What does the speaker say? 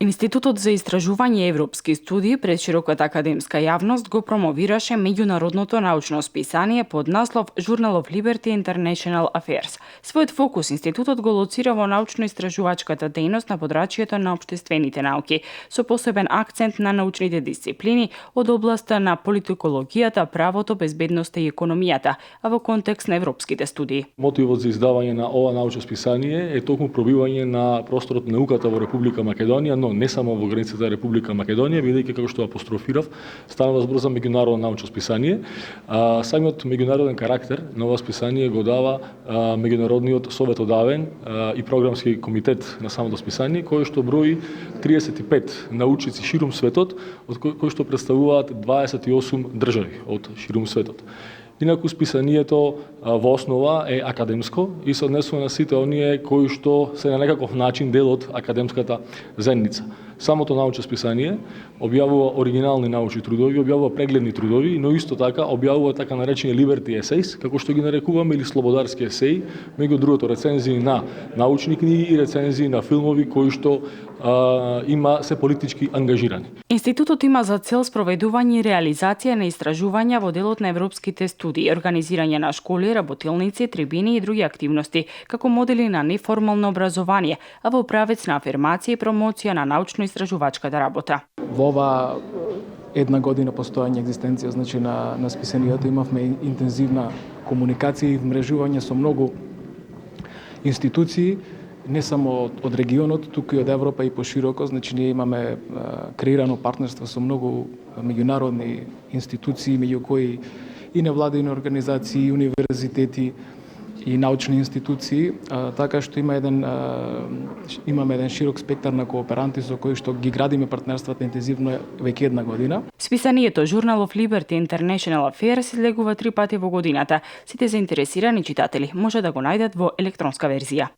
Институтот за истражување и европски студии пред широката академска јавност го промовираше меѓународното научно списание под наслов Journal of Liberty International Affairs. Својот фокус институтот го лоцира во научно-истражувачката дејност на подрачјето на општествените науки, со посебен акцент на научните дисциплини од областа на политикологијата, правото, безбедноста и економијата, а во контекст на европските студии. Мотивот за издавање на ова научно списание е токму пробивање на просторот на науката во Република Македонија, но не само во границата на Република Македонија, бидејќи како што апострофирав, станува збор за меѓународно научно списание. Самиот меѓународен карактер на ова списание го дава меѓународниот советодавен и програмски комитет на самото списание, кој што брои 35 научници ширум светот, од кои што представуваат 28 држави од ширум светот. Инаку списанието во основа е академско и се однесува на сите оние кои што се на некаков начин дел од академската заедница. Самото научно списание објавува оригинални научни трудови, објавува прегледни трудови, но исто така објавува така наречени Liberty Essays, како што ги нарекуваме, или слободарски есеи, меѓу другото рецензии на научни книги и рецензии на филмови кои што се политички ангажирани. Институтот има за цел спроведување и реализација на истражувања во делот на европските студии, организирање на школи, работилници, трибини и други активности, како модели на неформално образование, а во правец на афирмација и промоција на научно-истражувачката работа. Во ова една година постојање екзистенција, значи на списанието, имавме интензивна комуникација и вмрежување со многу институции, не само од регионот, туку и од Европа и пошироко. Значи ние имаме креирано партнерство со многу меѓународни институции, меѓу кои и невладини организации, и универзитети и научни институции, така што имаме еден широк спектар на кооперанти со кои што ги градиме партнерствата интензивно веќе една година. Списанието Journal of Liberty International Affairs излегува 3 пати во годината. Сите заинтересирани читатели може да го најдат во електронска верзија.